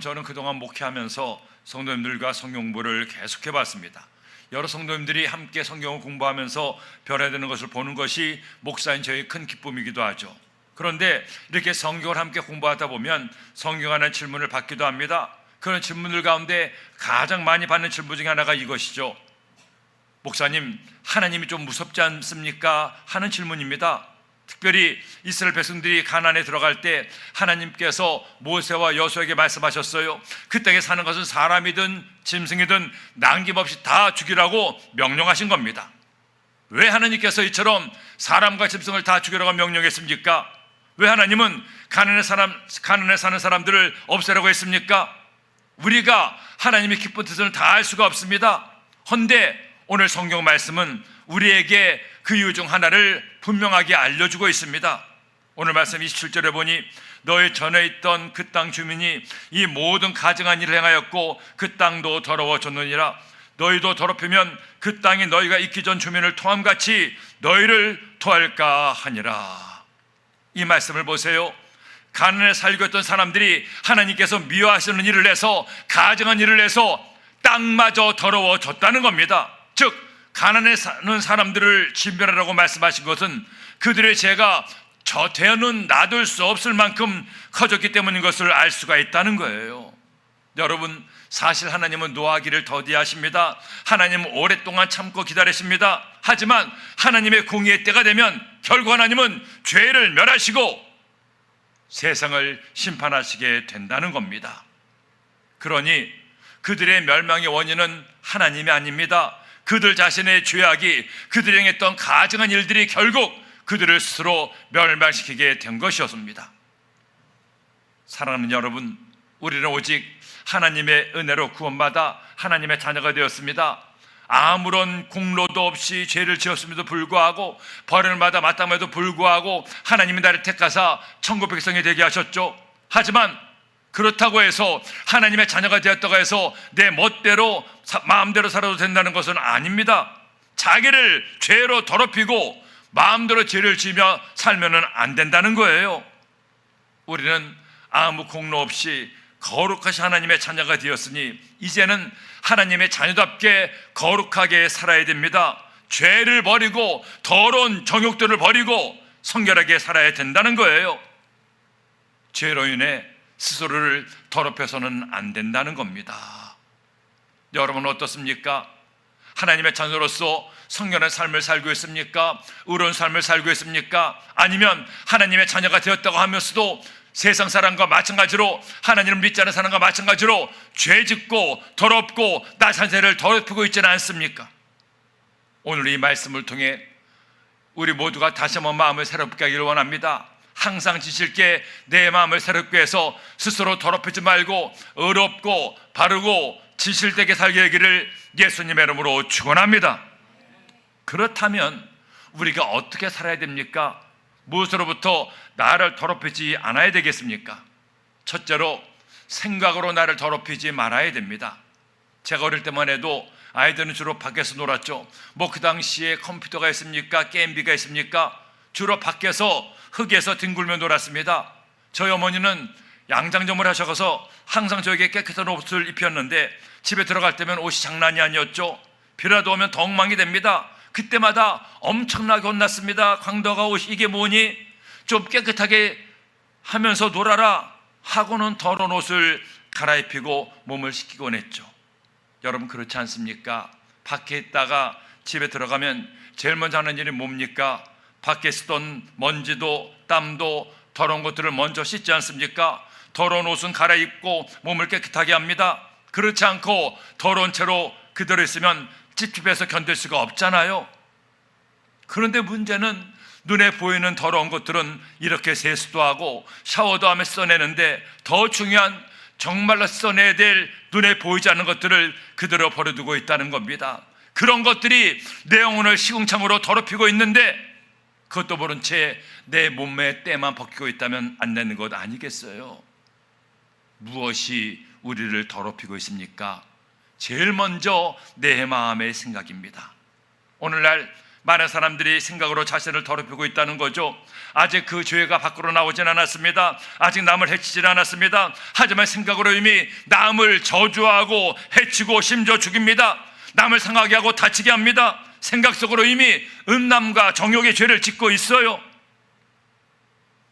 여러분, 저는 그동안 목회하면서 성도님들과 성경 공부를 계속해 봤습니다. 여러 성도님들이 함께 성경을 공부하면서 변화되는 것을 보는 것이 목사인 저의 큰 기쁨이기도 하죠. 그런데 이렇게 성경을 함께 공부하다 보면 성경 안에 질문을 받기도 합니다. 그런 질문들 가운데 가장 많이 받는 질문 중에 하나가 이것이죠. 목사님, 하나님이 좀 무섭지 않습니까? 하는 질문입니다. 특별히 이스라엘 백성들이 가나안에 들어갈 때 하나님께서 모세와 여호수아에게 말씀하셨어요. 그 땅에 사는 것은 사람이든 짐승이든 남김없이 다 죽이라고 명령하신 겁니다. 왜 하나님께서 이처럼 사람과 짐승을 다 죽이라고 명령했습니까? 왜 하나님은 가나안에 사는 사람들을 없애라고 했습니까? 우리가 하나님의 기쁜 뜻을 다 알 수가 없습니다. 헌데 오늘 성경 말씀은 우리에게 그 이유 중 하나를 분명하게 알려주고 있습니다. 오늘 말씀 27절에 보니 너희 전에 있던 그 땅 주민이 이 모든 가증한 일을 행하였고 그 땅도 더러워졌느니라. 너희도 더럽히면 그 땅이 너희가 있기 전 주민을 토함같이 너희를 토할까 하니라. 이 말씀을 보세요. 가나안에 살고 있던 사람들이 하나님께서 미워하시는 일을 해서, 가증한 일을 해서 땅마저 더러워졌다는 겁니다. 즉 가나안에 사는 사람들을 진멸하라고 말씀하신 것은 그들의 죄가 저 대어는 놔둘 수 없을 만큼 커졌기 때문인 것을 알 수가 있다는 거예요. 여러분, 사실 하나님은 노하기를 더디하십니다. 하나님은 오랫동안 참고 기다리십니다. 하지만 하나님의 공의의 때가 되면 결국 하나님은 죄를 멸하시고 세상을 심판하시게 된다는 겁니다. 그러니 그들의 멸망의 원인은 하나님이 아닙니다. 그들 자신의 죄악이, 그들이 행했던 가증한 일들이 결국 그들을 스스로 멸망시키게 된 것이었습니다. 사랑하는 여러분, 우리는 오직 하나님의 은혜로 구원받아 하나님의 자녀가 되었습니다. 아무런 공로도 없이 죄를 지었음에도 불구하고, 벌을 받아 마땅함에도 불구하고 하나님이 나를 택하사 천국 백성이 되게 하셨죠. 하지만 그렇다고 해서 하나님의 자녀가 되었다고 해서 내 멋대로 마음대로 살아도 된다는 것은 아닙니다. 자기를 죄로 더럽히고 마음대로 죄를 지으며 살면 안 된다는 거예요. 우리는 아무 공로 없이 거룩하신 하나님의 자녀가 되었으니 이제는 하나님의 자녀답게 거룩하게 살아야 됩니다. 죄를 버리고 더러운 정욕들을 버리고 성결하게 살아야 된다는 거예요. 죄로 인해 스스로를 더럽혀서는 안 된다는 겁니다. 여러분 어떻습니까? 하나님의 자녀로서 성결한 삶을 살고 있습니까? 의로운 삶을 살고 있습니까? 아니면 하나님의 자녀가 되었다고 하면서도 세상 사람과 마찬가지로, 하나님을 믿지 않는 사람과 마찬가지로 죄짓고 더럽고 나 자신을 더럽히고 있지는 않습니까? 오늘 이 말씀을 통해 우리 모두가 다시 한번 마음을 새롭게 하기를 원합니다. 항상 지실게 내 마음을 새롭게 해서 스스로 더럽히지 말고 의롭고 바르고 지실되게 살게 하기를 예수님의 이름으로 축원합니다. 그렇다면 우리가 어떻게 살아야 됩니까? 무엇으로부터 나를 더럽히지 않아야 되겠습니까? 첫째로 생각으로 나를 더럽히지 말아야 됩니다. 제가 어릴 때만 해도 아이들은 주로 밖에서 놀았죠. 그 당시에 컴퓨터가 있습니까? 게임기가 있습니까? 주로 밖에서 흙에서 뒹굴며 놀았습니다. 저희 어머니는 양장점을 하셔서 항상 저에게 깨끗한 옷을 입혔는데 집에 들어갈 때면 옷이 장난이 아니었죠. 비라도 오면 더 엉망이 됩니다. 그때마다 엄청나게 혼났습니다. 광덕아, 옷이 이게 뭐니? 좀 깨끗하게 하면서 놀아라 하고는 더러운 옷을 갈아입히고 몸을 씻기곤 했죠. 여러분 그렇지 않습니까? 밖에 있다가 집에 들어가면 제일 먼저 하는 일이 뭡니까? 밖에 쓰던 먼지도 땀도 더러운 것들을 먼저 씻지 않습니까? 더러운 옷은 갈아입고 몸을 깨끗하게 합니다. 그렇지 않고 더러운 채로 그대로 있으면 찝찝해서 견딜 수가 없잖아요. 그런데 문제는 눈에 보이는 더러운 것들은 이렇게 세수도 하고 샤워도 하며 씻어내는데, 더 중요한 정말로 씻어내야 될 눈에 보이지 않는 것들을 그대로 버려두고 있다는 겁니다. 그런 것들이 내 영혼을 시궁창으로 더럽히고 있는데 그것도 모른 채 내 몸에 때만 벗기고 있다면 안 되는 것 아니겠어요? 무엇이 우리를 더럽히고 있습니까? 제일 먼저 내 마음의 생각입니다. 오늘날 많은 사람들이 생각으로 자신을 더럽히고 있다는 거죠. 아직 그 죄가 밖으로 나오진 않았습니다. 아직 남을 해치진 않았습니다. 하지만 생각으로 이미 남을 저주하고 해치고 심지어 죽입니다. 남을 상하게 하고 다치게 합니다. 생각 속으로 이미 음란과 정욕의 죄를 짓고 있어요.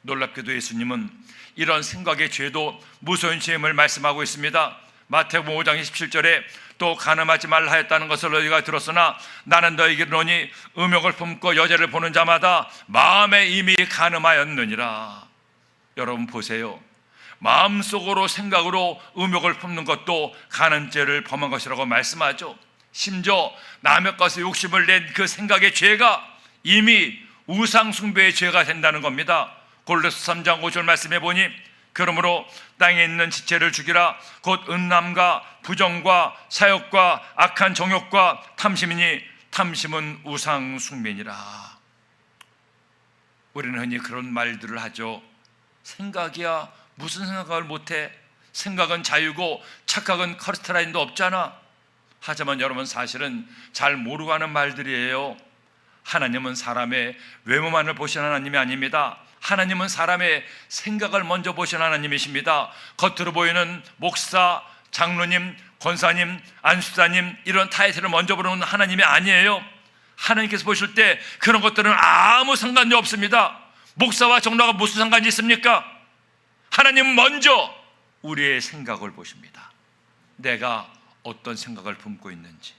놀랍게도 예수님은 이런 생각의 죄도 무서운 죄임을 말씀하고 있습니다. 마태복음 5장 17절에 또 간음하지 말라 하였다는 것을 너희가 들었으나 나는 너희에게 이르노니 음욕을 품고 여자를 보는 자마다 마음에 이미 간음하였느니라. 여러분 보세요. 마음속으로 생각으로 음욕을 품는 것도 간음죄를 범한 것이라고 말씀하죠. 심지어 남의 것에 욕심을 낸 그 생각의 죄가 이미 우상 숭배의 죄가 된다는 겁니다. 골로새 3장 5절 말씀해 보니 그러므로 땅에 있는 지체를 죽이라. 곧 음란과 부정과 사욕과 악한 정욕과 탐심이니 탐심은 우상 숭배니라. 우리는 흔히 그런 말들을 하죠. 생각이야 무슨 생각을 못해? 생각은 자유고 착각은 커스트라인도 없잖아. 하지만 여러분 사실은 잘 모르고 하는 말들이에요. 하나님은 사람의 외모만을 보시는 하나님이 아닙니다. 하나님은 사람의 생각을 먼저 보시는 하나님이십니다. 겉으로 보이는 목사, 장로님, 권사님, 안수사님 이런 타이틀을 먼저 보는 하나님이 아니에요. 하나님께서 보실 때 그런 것들은 아무 상관이 없습니다. 목사와 장로가 무슨 상관이 있습니까? 하나님은 먼저 우리의 생각을 보십니다. 내가 어떤 생각을 품고 있는지,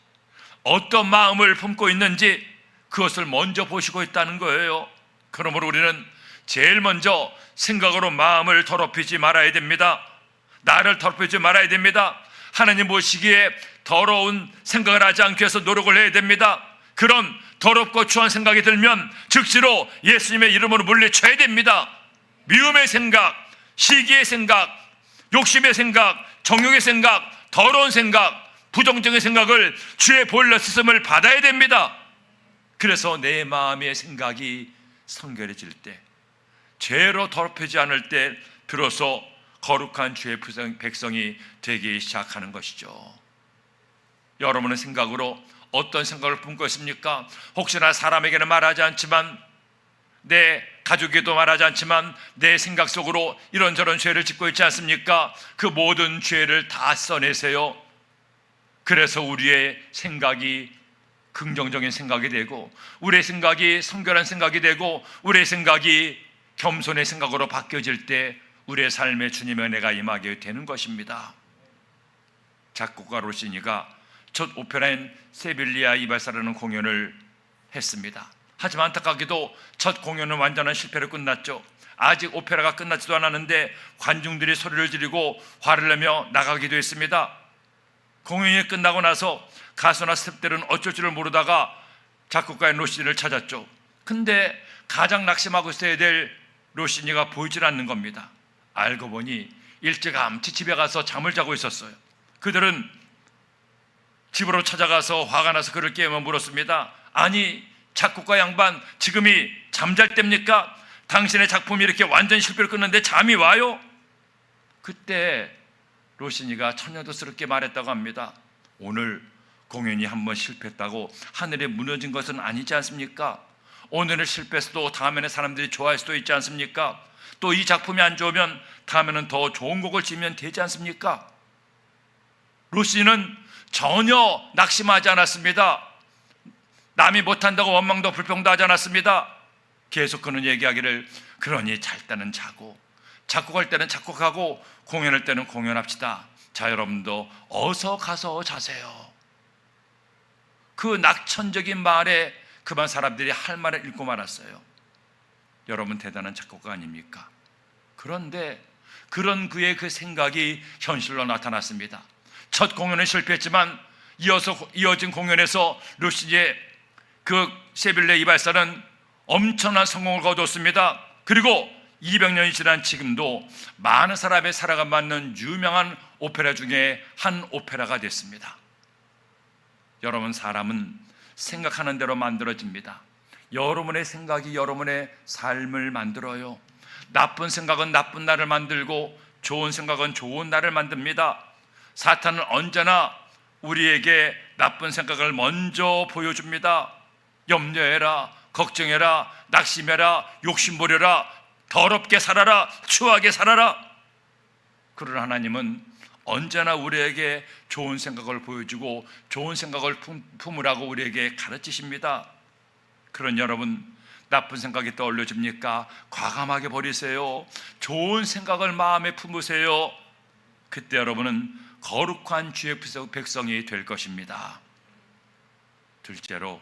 어떤 마음을 품고 있는지 그것을 먼저 보시고 있다는 거예요. 그러므로 우리는 제일 먼저 생각으로 마음을 더럽히지 말아야 됩니다. 나를 더럽히지 말아야 됩니다. 하나님 보시기에 더러운 생각을 하지 않기 위해서 노력을 해야 됩니다. 그런 더럽고 추한 생각이 들면 즉시로 예수님의 이름으로 물리쳐야 됩니다. 미움의 생각, 시기의 생각, 욕심의 생각, 정욕의 생각, 더러운 생각, 부정적인 생각을 주의 보혈로 씻음을 받아야 됩니다. 그래서 내 마음의 생각이 성결해질 때, 죄로 더럽히지 않을 때 비로소 거룩한 주의 백성이 되기 시작하는 것이죠. 여러분의 생각으로 어떤 생각을 품고 있습니까? 혹시나 사람에게는 말하지 않지만, 내 가족에게도 말하지 않지만 내 생각 속으로 이런저런 죄를 짓고 있지 않습니까? 그 모든 죄를 다 써내세요. 그래서 우리의 생각이 긍정적인 생각이 되고, 우리의 생각이 성결한 생각이 되고, 우리의 생각이 겸손의 생각으로 바뀌어질 때 우리의 삶에 주님의 은혜가 임하게 되는 것입니다. 작곡가 로시니가 첫 오페라인 세빌리아 이발사라는 공연을 했습니다. 하지만 안타깝게도 첫 공연은 완전한 실패로 끝났죠. 아직 오페라가 끝나지도 않았는데 관중들이 소리를 지르고 화를 내며 나가기도 했습니다. 공연이 끝나고 나서 가수나 스태프들은 어쩔 줄을 모르다가 작곡가인 로시니를 찾았죠. 근데 가장 낙심하고 있어야 될 로시니가 보이질 않는 겁니다. 알고 보니 일찌감치 집에 가서 잠을 자고 있었어요. 그들은 집으로 찾아가서 화가 나서 그를 깨우며 물었습니다. 아니, 작곡가 양반, 지금이 잠잘 때입니까? 당신의 작품이 이렇게 완전히 실패를 끊는데 잠이 와요? 그때 로시니가 천연도스럽게 말했다고 합니다. 오늘 공연이 한번 실패했다고 하늘에 무너진 것은 아니지 않습니까? 오늘은 실패했어도 다음에는 사람들이 좋아할 수도 있지 않습니까? 또 이 작품이 안 좋으면 다음에는 더 좋은 곡을 지으면 되지 않습니까? 로시는 전혀 낙심하지 않았습니다. 남이 못한다고 원망도 불평도 하지 않았습니다. 계속 그는 얘기하기를, 그러니 잘 때는 자고 작곡할 때는 작곡하고 공연할 때는 공연합시다. 자, 여러분도 어서 가서 자세요. 그 낙천적인 말에 그만 사람들이 할 말을 읽고 말았어요. 여러분 대단한 작곡가 아닙니까? 그런데 그런 그의 그 생각이 현실로 나타났습니다. 첫 공연은 실패했지만 이어진 공연에서 루시니의 그 세빌리아 이발사는 엄청난 성공을 거두었습니다. 그리고 200년이 지난 지금도 많은 사람의 사랑을 받는 유명한 오페라 중에 한 오페라가 됐습니다. 여러분, 사람은 생각하는 대로 만들어집니다. 여러분의 생각이 여러분의 삶을 만들어요. 나쁜 생각은 나쁜 나를 만들고 좋은 생각은 좋은 나를 만듭니다. 사탄은 언제나 우리에게 나쁜 생각을 먼저 보여줍니다. 염려해라, 걱정해라, 낙심해라, 욕심부려라, 더럽게 살아라, 추하게 살아라. 그러나 하나님은 언제나 우리에게 좋은 생각을 보여주고 좋은 생각을 품으라고 우리에게 가르치십니다. 그런 여러분, 나쁜 생각이 떠올려집니까? 과감하게 버리세요. 좋은 생각을 마음에 품으세요. 그때 여러분은 거룩한 주의 백성이 될 것입니다. 둘째로,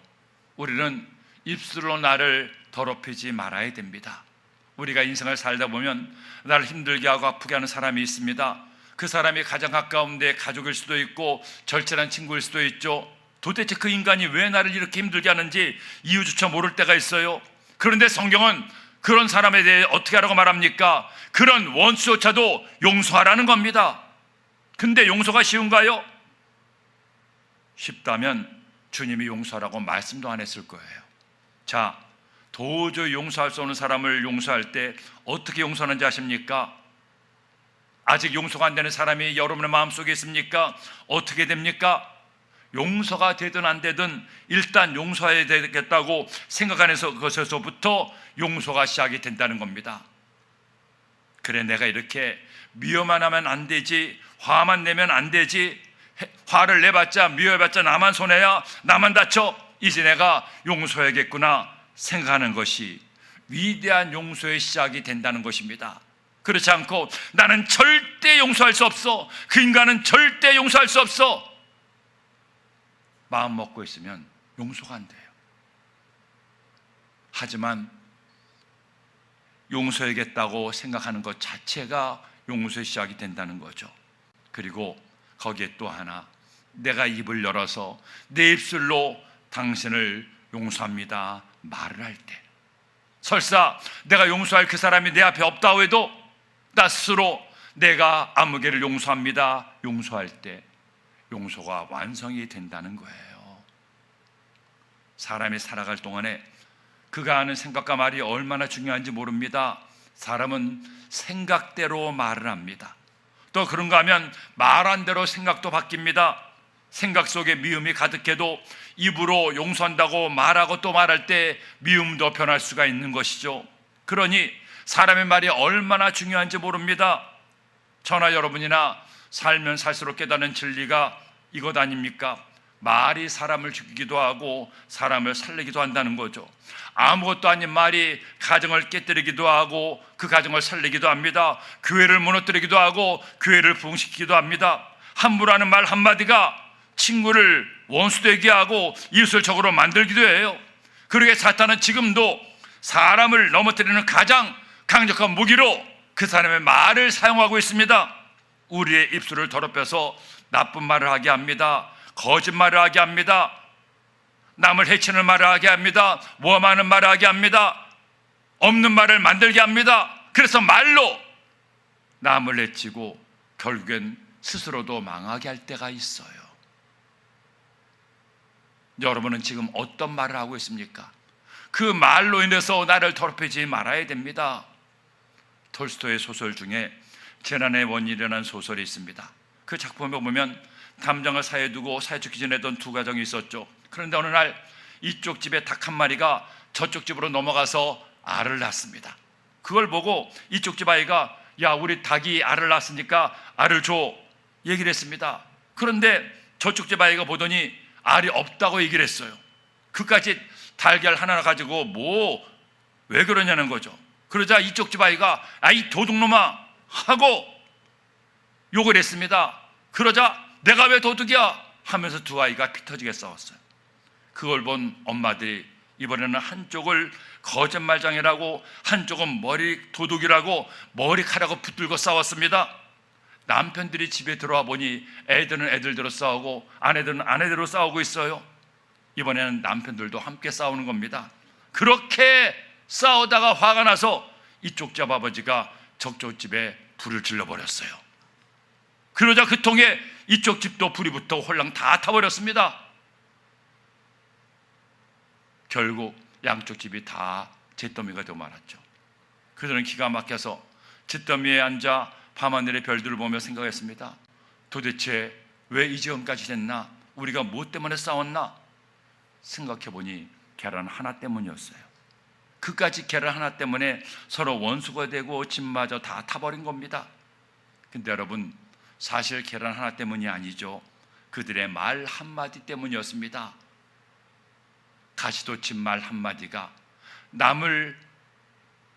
우리는 입술로 나를 더럽히지 말아야 됩니다. 우리가 인생을 살다 보면 나를 힘들게 하고 아프게 하는 사람이 있습니다. 그 사람이 가장 가까운 내 가족일 수도 있고 절친한 친구일 수도 있죠. 도대체 그 인간이 왜 나를 이렇게 힘들게 하는지 이유조차 모를 때가 있어요. 그런데 성경은 그런 사람에 대해 어떻게 하라고 말합니까? 그런 원수조차도 용서하라는 겁니다. 근데 용서가 쉬운가요? 쉽다면 주님이 용서하라고 말씀도 안 했을 거예요. 자, 도저히 용서할 수 없는 사람을 용서할 때 어떻게 용서하는지 아십니까? 아직 용서가 안 되는 사람이 여러분의 마음속에 있습니까? 어떻게 됩니까? 용서가 되든 안 되든 일단 용서해야 되겠다고 생각하는 것에서부터 용서가 시작이 된다는 겁니다. 그래, 내가 이렇게 미워만 하면 안 되지, 화만 내면 안 되지, 화를 내봤자 미워해봤자 나만 손해야, 나만 다쳐, 이제 내가 용서해야겠구나 생각하는 것이 위대한 용서의 시작이 된다는 것입니다. 그렇지 않고 나는 절대 용서할 수 없어, 그 인간은 절대 용서할 수 없어, 마음 먹고 있으면 용서가 안 돼요. 하지만 용서해야겠다고 생각하는 것 자체가 용서의 시작이 된다는 거죠. 그리고 거기에 또 하나, 내가 입을 열어서 내 입술로 당신을 용서합니다 말을 할 때, 설사 내가 용서할 그 사람이 내 앞에 없다고 해도 나 스스로 내가 아무개를 용서합니다 용서할 때 용서가 완성이 된다는 거예요. 사람이 살아갈 동안에 그가 하는 생각과 말이 얼마나 중요한지 모릅니다. 사람은 생각대로 말을 합니다. 또 그런가 하면 말한 대로 생각도 바뀝니다. 생각 속에 미움이 가득해도 입으로 용서한다고 말하고 또 말할 때 미움도 변할 수가 있는 것이죠. 그러니 사람의 말이 얼마나 중요한지 모릅니다. 저나 여러분이나 살면 살수록 깨닫는 진리가 이것 아닙니까? 말이 사람을 죽이기도 하고 사람을 살리기도 한다는 거죠. 아무것도 아닌 말이 가정을 깨뜨리기도 하고 그 가정을 살리기도 합니다. 교회를 무너뜨리기도 하고 교회를 부흥시키기도 합니다. 함부로 하는 말 한마디가 친구를 원수되게 하고 이웃을 적으로 만들기도 해요. 그러게 사탄은 지금도 사람을 넘어뜨리는 가장 강력한 무기로 그 사람의 말을 사용하고 있습니다. 우리의 입술을 더럽혀서 나쁜 말을 하게 합니다. 거짓말을 하게 합니다. 남을 해치는 말을 하게 합니다. 모함하는 말을 하게 합니다. 없는 말을 만들게 합니다. 그래서 말로 남을 해치고 결국엔 스스로도 망하게 할 때가 있어요. 여러분은 지금 어떤 말을 하고 있습니까? 그 말로 인해서 나를 더럽히지 말아야 됩니다. 톨스토이의 소설 중에 재난의 원인이라는 소설이 있습니다. 그 작품에 보면 담장을 사이에 두고 사회적 지내던 두 가정이 있었죠. 그런데 어느 날 이쪽 집에 닭 한 마리가 저쪽 집으로 넘어가서 알을 낳습니다. 그걸 보고 이쪽 집 아이가 야, 우리 닭이 알을 낳았으니까 알을 줘 얘기를 했습니다. 그런데 저쪽 집 아이가 보더니 알이 없다고 얘기를 했어요. 그까지 달걀 하나 가지고 왜 그러냐는 거죠. 그러자 이쪽 집 아이가 이 도둑놈아 하고 욕을 했습니다. 그러자 내가 왜 도둑이야 하면서 두 아이가 피 터지게 싸웠어요. 그걸 본 엄마들이 이번에는 한쪽을 거짓말장이라고 한쪽은 도둑이라고 머리카락을 붙들고 싸웠습니다. 남편들이 집에 들어와 보니 애들은 애들대로 싸우고 아내들은 아내대로 싸우고 있어요. 이번에는 남편들도 함께 싸우는 겁니다. 그렇게 싸우다가 화가 나서 이쪽 집 아버지가 저쪽 집에 불을 질러버렸어요. 그러자 그 통에 이쪽 집도 불이 붙어 홀랑 다 타버렸습니다. 결국 양쪽 집이 다 잿더미가 되고 말았죠. 그들은 기가 막혀서 잿더미에 앉아 밤하늘의 별들을 보며 생각했습니다. 도대체 왜 이 지경까지 됐나? 우리가 무엇 때문에 싸웠나? 생각해보니 계란 하나 때문이었어요. 그까지 계란 하나 때문에 서로 원수가 되고 집마저 다 타버린 겁니다. 근데 여러분, 사실 계란 하나 때문이 아니죠. 그들의 말 한마디 때문이었습니다. 가시돋친 말 한마디가, 남을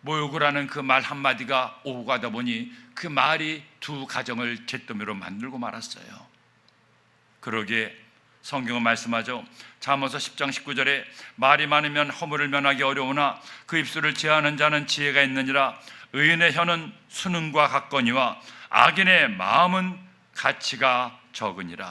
모욕을 하는 그 말 한마디가 오고 가다 보니 그 말이 두 가정을 잿더미로 만들고 말았어요. 그러기에 성경은 말씀하죠. 잠언서 10장 19절에 말이 많으면 허물을 면하기 어려우나 그 입술을 제하는 자는 지혜가 있느니라. 의인의 혀는 수능과 같거니와 악인의 마음은 가치가 적으니라.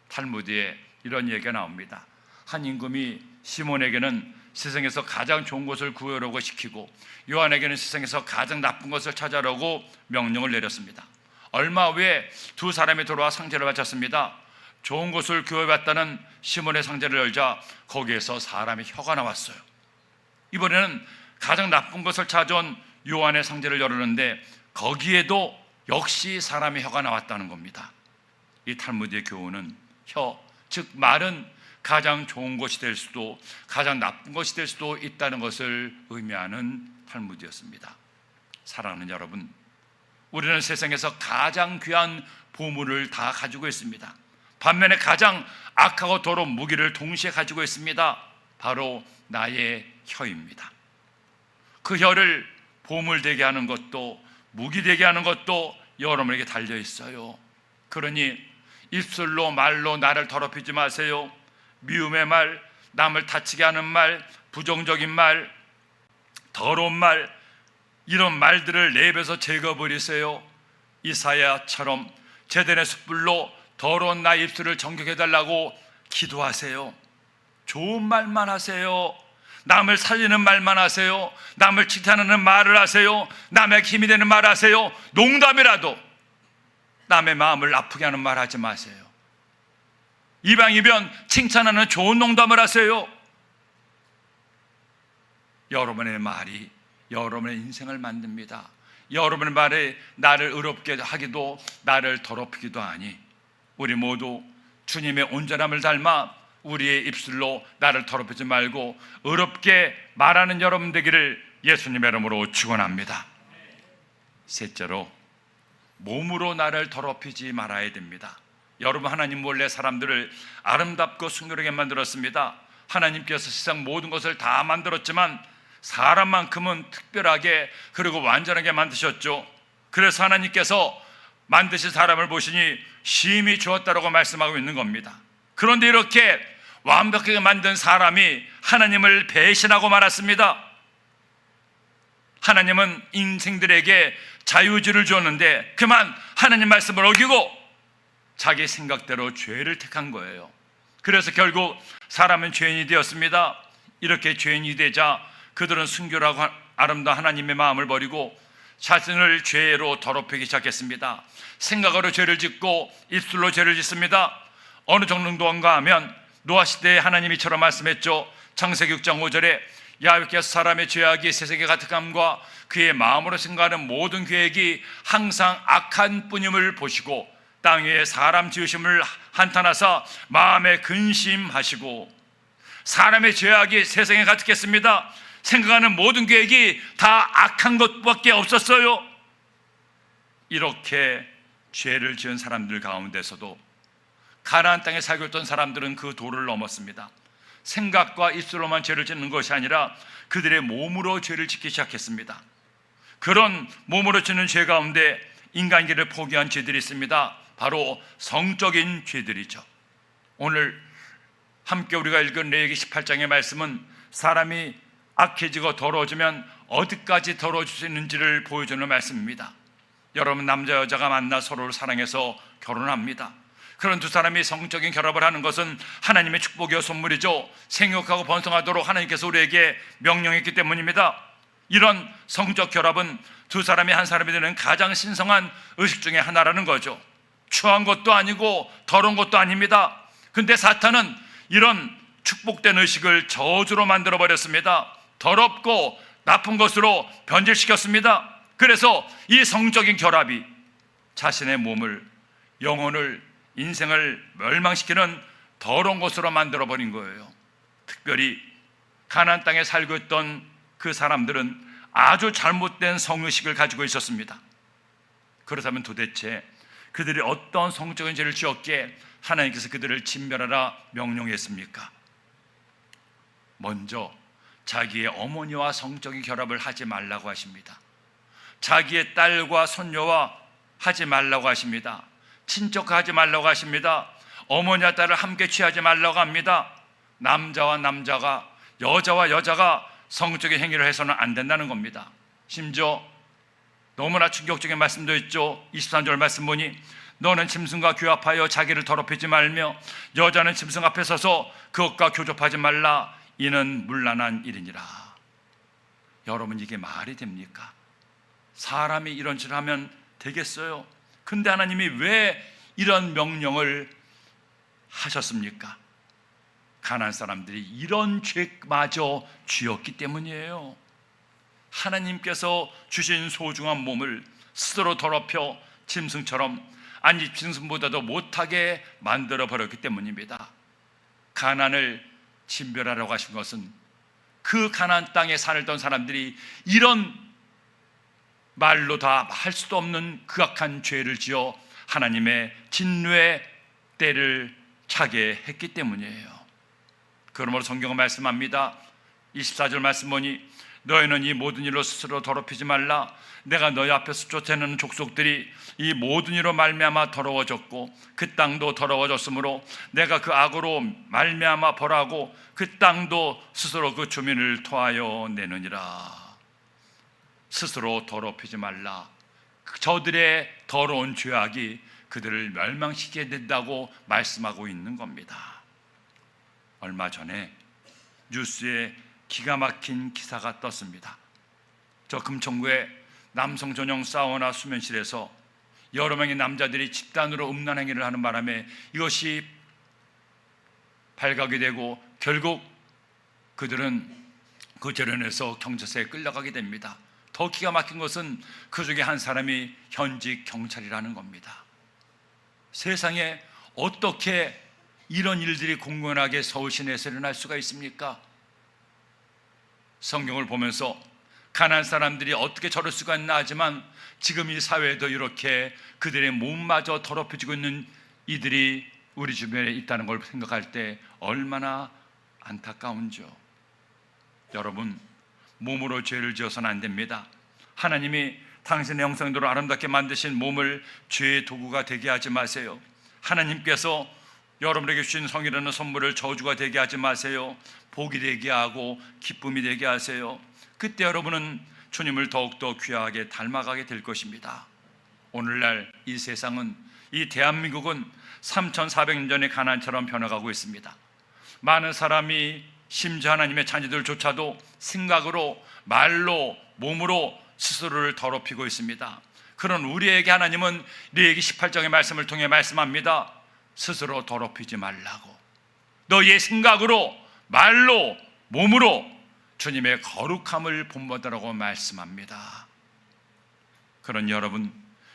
탈무드에 이런 얘기가 나옵니다. 한 임금이 시몬에게는 세상에서 가장 좋은 것을 구하라고 시키고 요한에게는 세상에서 가장 나쁜 것을 찾아라고 명령을 내렸습니다. 얼마 후에 두 사람이 돌아와 상제를 바쳤습니다. 좋은 것을 구해봤다는 시몬의 상자를 열자 거기에서 사람의 혀가 나왔어요. 이번에는 가장 나쁜 것을 찾아온 요한의 상자를 열었는데 거기에도 역시 사람의 혀가 나왔다는 겁니다. 이 탈무드의 교훈은 혀, 즉 말은 가장 좋은 것이 될 수도 가장 나쁜 것이 될 수도 있다는 것을 의미하는 탈무드였습니다. 사랑하는 여러분, 우리는 세상에서 가장 귀한 보물을 다 가지고 있습니다. 반면에 가장 악하고 더러운 무기를 동시에 가지고 있습니다. 바로 나의 혀입니다. 그 혀를 보물되게 하는 것도 무기되게 하는 것도 여러분에게 달려 있어요. 그러니 입술로 말로 나를 더럽히지 마세요. 미움의 말, 남을 다치게 하는 말, 부정적인 말, 더러운 말, 이런 말들을 내 입에서 제거버리세요. 이사야처럼 제단의 숯불로 더러운 나의 입술을 정결해달라고 기도하세요. 좋은 말만 하세요. 남을 살리는 말만 하세요. 남을 칭찬하는 말을 하세요. 남의 힘이 되는 말 하세요. 농담이라도 남의 마음을 아프게 하는 말 하지 마세요. 이방이면 칭찬하는 좋은 농담을 하세요. 여러분의 말이 여러분의 인생을 만듭니다. 여러분의 말이 나를 의롭게 하기도 나를 더럽히기도 하니 우리 모두 주님의 온전함을 닮아 우리의 입술로 나를 더럽히지 말고 의롭게 말하는 여러분 되기를 예수님의 이름으로 축원합니다. 셋째로, 몸으로 나를 더럽히지 말아야 됩니다. 여러분, 하나님 몰래 사람들을 아름답고 순결하게 만들었습니다. 하나님께서 세상 모든 것을 다 만들었지만 사람만큼은 특별하게 그리고 완전하게 만드셨죠. 그래서 하나님께서 만드신 사람을 보시니 심히 좋았다라고 말씀하고 있는 겁니다. 그런데 이렇게 완벽하게 만든 사람이 하나님을 배신하고 말았습니다. 하나님은 인생들에게 자유의지를 주었는데 그만 하나님 말씀을 어기고 자기 생각대로 죄를 택한 거예요. 그래서 결국 사람은 죄인이 되었습니다. 이렇게 죄인이 되자 그들은 순결하고 아름다운 하나님의 마음을 버리고 자신을 죄로 더럽히기 시작했습니다. 생각으로 죄를 짓고 입술로 죄를 짓습니다. 어느 정도인가 하면 노아 시대에 하나님이 이처럼 말씀했죠. 창세기 6장 5절에 야훼께서 사람의 죄악이 세상에 가득함과 그의 마음으로 생각하는 모든 계획이 항상 악한 뿐임을 보시고 땅 위에 사람 지으심을 한탄하사 마음에 근심하시고. 사람의 죄악이 세상에 가득했습니다. 생각하는 모든 계획이 다 악한 것밖에 없었어요. 이렇게 죄를 지은 사람들 가운데서도 가나안 땅에 살고 있던 사람들은 그 도를 넘었습니다. 생각과 입술로만 죄를 짓는 것이 아니라 그들의 몸으로 죄를 짓기 시작했습니다. 그런 몸으로 짓는 죄 가운데 인간계를 포기한 죄들이 있습니다. 바로 성적인 죄들이죠. 오늘 함께 우리가 읽은 레위기 18장의 말씀은 사람이 악해지고 더러워지면 어디까지 더러워질 수 있는지를 보여주는 말씀입니다. 여러분, 남자 여자가 만나 서로를 사랑해서 결혼합니다. 그런 두 사람이 성적인 결합을 하는 것은 하나님의 축복이요 선물이죠. 생육하고 번성하도록 하나님께서 우리에게 명령했기 때문입니다. 이런 성적 결합은 두 사람이 한 사람이 되는 가장 신성한 의식 중에 하나라는 거죠. 추한 것도 아니고 더러운 것도 아닙니다. 근데 사탄은 이런 축복된 의식을 저주로 만들어 버렸습니다. 더럽고 나쁜 것으로 변질시켰습니다. 그래서 이 성적인 결합이 자신의 몸을, 영혼을, 인생을 멸망시키는 더러운 것으로 만들어 버린 거예요. 특별히 가나안 땅에 살고 있던 그 사람들은 아주 잘못된 성의식을 가지고 있었습니다. 그렇다면 도대체 그들이 어떤 성적인 죄를 지었기에 하나님께서 그들을 진멸하라 명령했습니까? 먼저 자기의 어머니와 성적인 결합을 하지 말라고 하십니다. 자기의 딸과 손녀와 하지 말라고 하십니다. 친척과 하지 말라고 하십니다. 어머니와 딸을 함께 취하지 말라고 합니다. 남자와 남자가, 여자와 여자가 성적인 행위를 해서는 안 된다는 겁니다. 심지어 너무나 충격적인 말씀도 있죠. 23절 말씀 보니 너는 짐승과 교합하여 자기를 더럽히지 말며 여자는 짐승 앞에 서서 그것과 교접하지 말라. 이는 문란한 일이니라. 여러분, 이게 말이 됩니까? 사람이 이런 짓을 하면 되겠어요? 근데 하나님이 왜 이런 명령을 하셨습니까? 가나안 사람들이 이런 죄마저 지었기 때문이에요. 하나님께서 주신 소중한 몸을 스스로 더럽혀 짐승처럼, 아니 짐승보다도 못하게 만들어 버렸기 때문입니다. 가나안을 진멸하라고 하신 것은 그 가나안 땅에 살던 사람들이 이런 말로 다 할 수도 없는 극악한 죄를 지어 하나님의 진노의 때를 차게 했기 때문이에요. 그러므로 성경은 말씀합니다. 24절 말씀 보니 너희는 이 모든 일로 스스로 더럽히지 말라. 내가 너희 앞에서 쫓아내는 족속들이 이 모든 일로 말미암아 더러워졌고 그 땅도 더러워졌으므로 내가 그 악으로 말미암아 벌하고 그 땅도 스스로 그 주민을 토하여 내느니라. 스스로 더럽히지 말라. 저들의 더러운 죄악이 그들을 멸망시키게 된다고 말씀하고 있는 겁니다. 얼마 전에 뉴스에 기가 막힌 기사가 떴습니다. 저 금천구의 남성 전용 사우나 수면실에서 여러 명의 남자들이 집단으로 음란 행위를 하는 바람에 이것이 발각이 되고 결국 그들은 그 죄로 인해서 경찰서에 끌려가게 됩니다. 더 기가 막힌 것은 그 중에 한 사람이 현직 경찰이라는 겁니다. 세상에 어떻게 이런 일들이 공공연하게 서울 시내에서 일어날 수가 있습니까? 성경을 보면서 가나안 사람들이 어떻게 저럴 수가 있나 하지만 지금 이 사회에도 이렇게 그들의 몸마저 더럽혀지고 있는 이들이 우리 주변에 있다는 걸 생각할 때 얼마나 안타까운지요. 여러분, 몸으로 죄를 지어서는 안 됩니다. 하나님이 당신의 형상대로 아름답게 만드신 몸을 죄의 도구가 되게 하지 마세요. 하나님께서 여러분에게 주신 성이라는 선물을 저주가 되게 하지 마세요. 복이 되게 하고 기쁨이 되게 하세요. 그때 여러분은 주님을 더욱더 귀하게 닮아가게 될 것입니다. 오늘날 이 세상은, 이 대한민국은 3,400년 전의 가나안처럼 변해가고 있습니다. 많은 사람이 심지어 하나님의 자녀들조차도 생각으로, 말로, 몸으로 스스로를 더럽히고 있습니다. 그런 우리에게 하나님은 레위기 18장의 말씀을 통해 말씀합니다. 스스로 더럽히지 말라고. 너희의 생각으로, 말로, 몸으로 주님의 거룩함을 본받으라고 말씀합니다. 그런 여러분,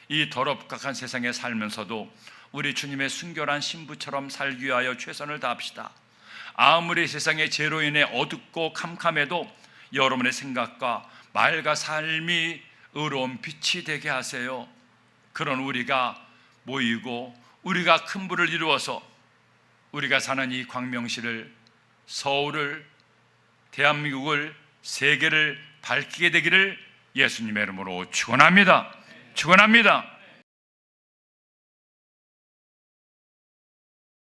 이 더럽각한 세상에 살면서도 우리 주님의 순결한 신부처럼 살기 위하여 최선을 다합시다. 아무리 세상의 죄로 인해 어둡고 캄캄해도 여러분의 생각과 말과 삶이 의로운 빛이 되게 하세요. 그런 우리가 모이고 우리가 큰 부를 이루어서 우리가 사는 이 광명시를, 서울을, 대한민국을, 세계를 밝히게 되기를 예수님의 이름으로 축원합니다. 축원합니다.